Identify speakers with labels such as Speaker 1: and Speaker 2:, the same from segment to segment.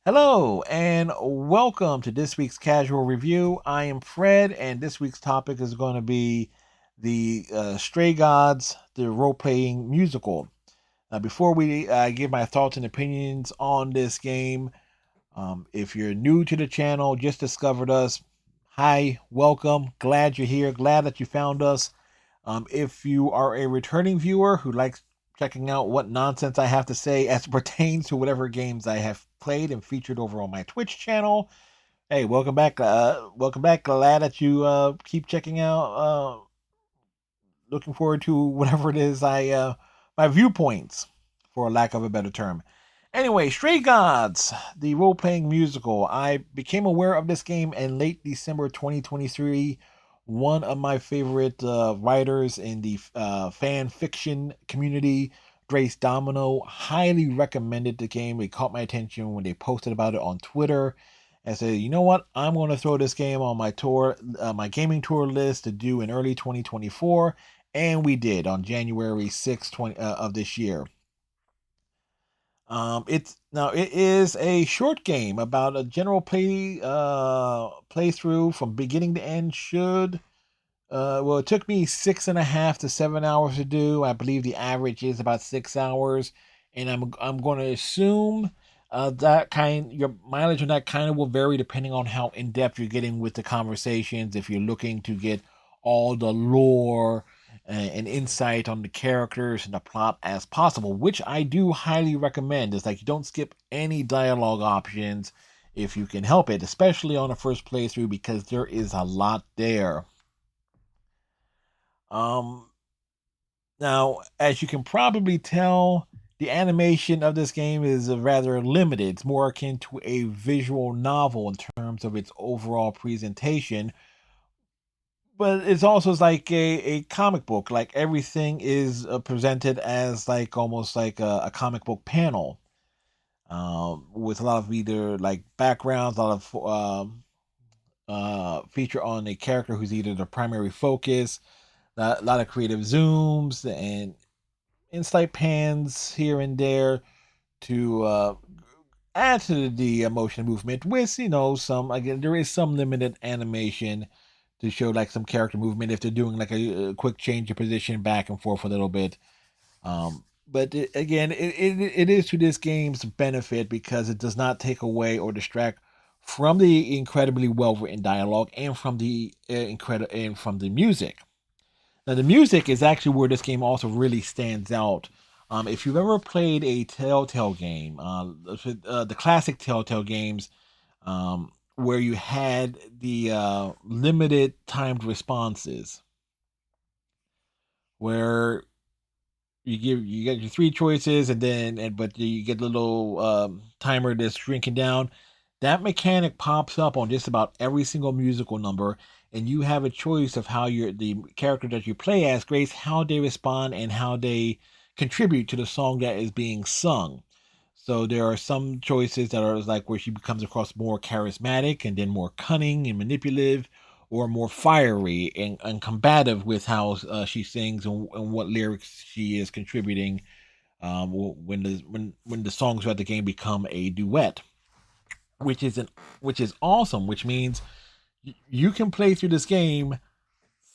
Speaker 1: Hello and welcome to this week's casual review. I am Fred, and this week's topic is going to be the Stray Gods, the role playing musical. Before we give my thoughts and opinions on this game, if you're new to the channel, just discovered us, hi, welcome. Glad you're here. Glad that you found us. If you are a returning viewer who likes checking out what nonsense I have to say as it pertains to whatever games I have played and featured over on my Twitch channel, hey, welcome back. Welcome back. Glad that you keep checking out. Looking forward to whatever it is my viewpoints, for lack of a better term. Anyway, Stray Gods, the role playing musical. I became aware of this game in late December 2023. One of my favorite writers in the fan fiction community, Grace Domino, highly recommended the game. It caught my attention when they posted about it on Twitter. I said, you know what? I'm going to throw this game on my tour, my gaming tour list to do in early 2024, and we did on January 6th, of this year. It is a short game about a general playthrough from beginning to end. It took me 6.5 to 7 hours to do. I believe the average is about 6 hours, and I'm going to assume your mileage on that kind of will vary depending on how in depth you're getting with the conversations. If you're looking to get all the lore and insight on the characters and the plot as possible, which I do highly recommend. Is like you don't skip any dialogue options if you can help it, especially on the first playthrough because there is a lot there. Um, Now, as you can probably tell, the animation of this game is rather limited. It's more akin to a visual novel in terms of its overall presentation, but it's also like a comic book. Like everything is presented as like almost like a comic book panel, with a lot of either like backgrounds, a lot of feature on a character who's either the primary focus, a lot of creative zooms and slight pans here and there to add to the emotion movement with some, again, there is some limited animation to show like some character movement if they're doing like a quick change of position back and forth a little bit. But again, it is to this game's benefit because it does not take away or distract from the incredibly well written dialogue and from the from the music. Now, the music is actually where this game also really stands out. If you've ever played a Telltale game, the classic Telltale games, where you had the limited timed responses, where you get your three choices but you get a little timer that's shrinking down. That mechanic pops up on just about every single musical number, and you have a choice of how the character that you play as, Grace, how they respond and how they contribute to the song that is being sung. So there are some choices that are like where she becomes across more charismatic and then more cunning and manipulative, or more fiery and combative with how she sings and what lyrics she is contributing, when the songs throughout the game become a duet, which is an which is awesome. Which means you can play through this game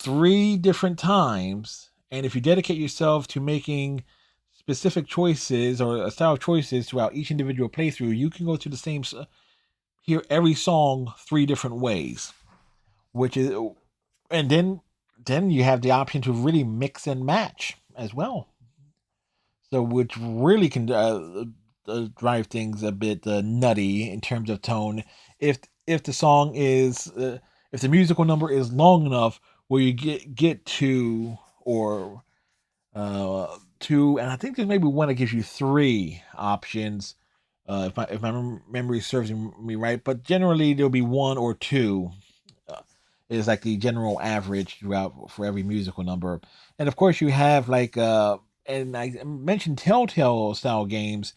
Speaker 1: three different times, and if you dedicate yourself to making specific choices or a style of choices throughout each individual playthrough, you can go through the same hear every song three different ways, which is and then you have the option to really mix and match as well. So which really can drive things a bit nutty in terms of tone. If if the song is if the musical number is long enough where you get to or two, and I think there's maybe one that gives you three options. If my memory serves me right, but generally there'll be one or two, uh, is like the general average throughout for every musical number. And of course, you have like and I mentioned Telltale style games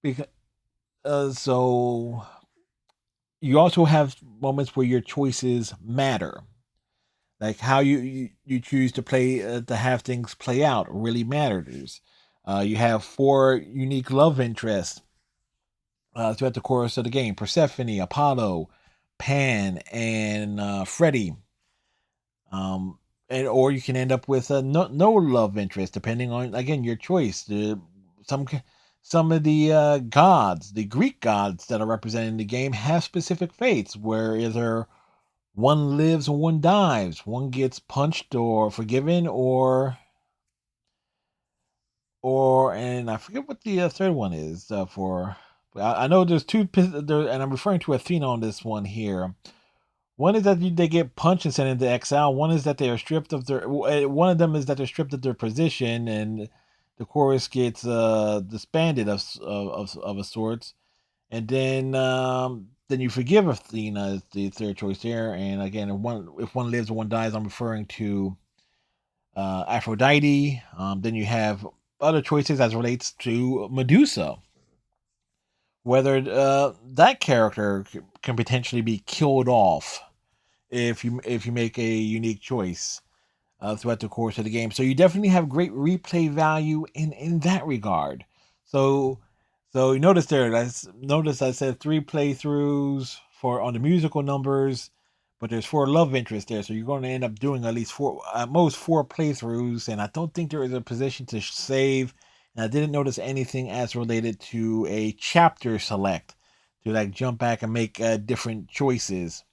Speaker 1: because so you also have moments where your choices matter, like how you choose to play to have things play out really matters. You have four unique love interests, throughout the course of the game. Persephone, Apollo, Pan, and Freddy. Um, and or you can end up with a no love interest, depending on again your choice. Some some of the gods, the Greek gods that are represented in the game, have specific fates where either one lives and one dies, one gets punched or forgiven, or and I forget what the third one is for. I know there's two, and I'm referring to Athena on this one here. One is that they get punched and sent into exile. One is that they are stripped of their. One of them is that they're stripped of their position, and the chorus gets disbanded of a sorts. And then you forgive Athena is the third choice there. And again, if one lives or one dies, I'm referring to Aphrodite. Then you have other choices as relates to Medusa, whether that character can potentially be killed off if you make a unique choice throughout the course of the game. So you definitely have great replay value in that regard. So so you notice there. Notice I said 3 playthroughs for on the musical numbers, but there's 4 love interests there. So you're going to end up doing at least 4, at most 4 playthroughs. And I don't think there is a position to save. And I didn't notice anything as related to a chapter select to like jump back and make different choices.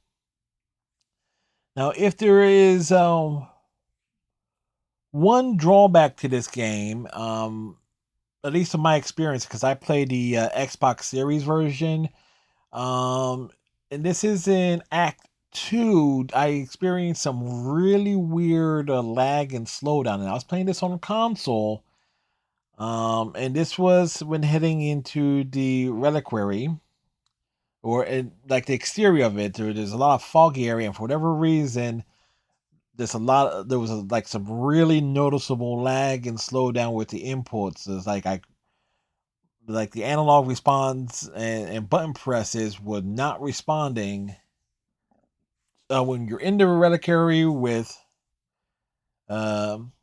Speaker 1: Now, if there is one drawback to this game, at least in my experience, because I played the Xbox Series version, um, and this is in Act 2, I experienced some really weird lag and slowdown. And I was playing this on a console, and this was when heading into the reliquary, or like the exterior of it. There's a lot of foggy area, and for whatever reason, there was like some really noticeable lag and slowdown with the inputs. It's like the analog response and button presses were not responding when you're in the reliquary with um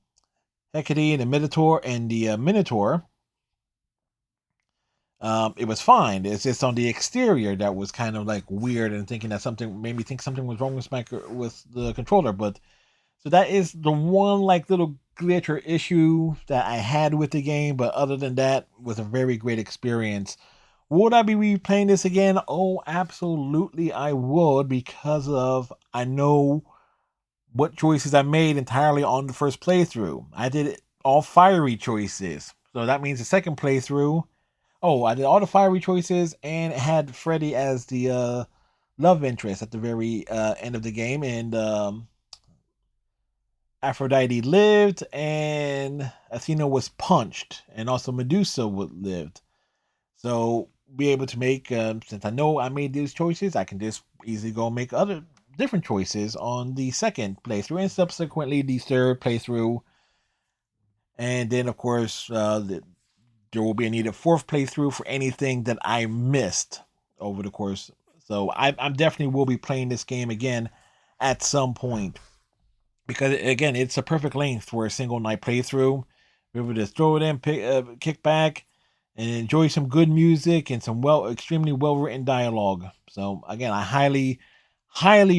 Speaker 1: Hecate and the Minotaur it was fine. It's just on the exterior that was kind of like weird, and thinking that something made me think something was wrong with the controller. But so that is the one like little glitch or issue that I had with the game. But other than that, was a very great experience. Would I be replaying this again? Oh, absolutely, I would, because of I know what choices I made entirely on the first playthrough. I did all fiery choices, so that means the second playthrough. Oh, I did all the fiery choices and had Freddy as the love interest at the very end of the game, and Aphrodite lived, and Athena was punched, and also Medusa lived. So be able to make since I know I made these choices, I can just easily go make other different choices on the second playthrough and subsequently the third playthrough, and then of course there will be a needed fourth playthrough for anything that I missed over the course. So I'm definitely will be playing this game again at some point, because again, it's a perfect length for a single night playthrough. Be able to throw it in, kick back, and enjoy some good music and some extremely well written dialogue. So again, I highly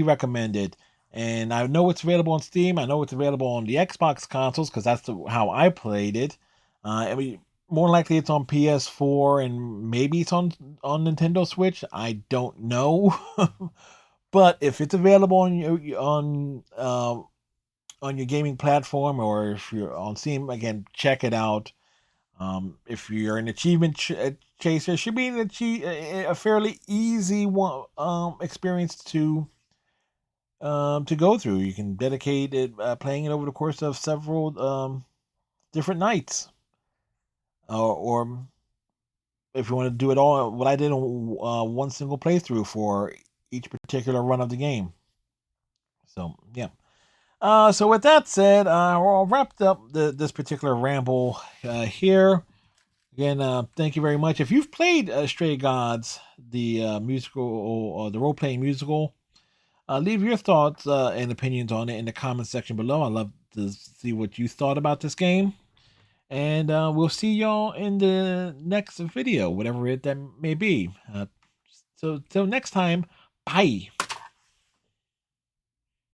Speaker 1: recommend it. And I know it's available on Steam. I know it's available on the Xbox consoles because that's how I played it. I mean, more likely it's on PS4 and maybe it's on Nintendo Switch. I don't know, but if it's available on your gaming platform, or if you're on Steam, again, check it out. If you're an achievement chaser, it should be a fairly easy one experience to go through. You can dedicate it playing it over the course of several different nights, or if you want to do it all, what I did on one single playthrough for each particular run of the game. So yeah. So with that said, we're all wrapped up this particular ramble here. Again, thank you very much. If you've played Stray Gods, the musical or the role playing musical, leave your thoughts and opinions on it in the comment section below. I'd love to see what you thought about this game. And we'll see y'all in the next video, whatever it that may be. So till next time, bye.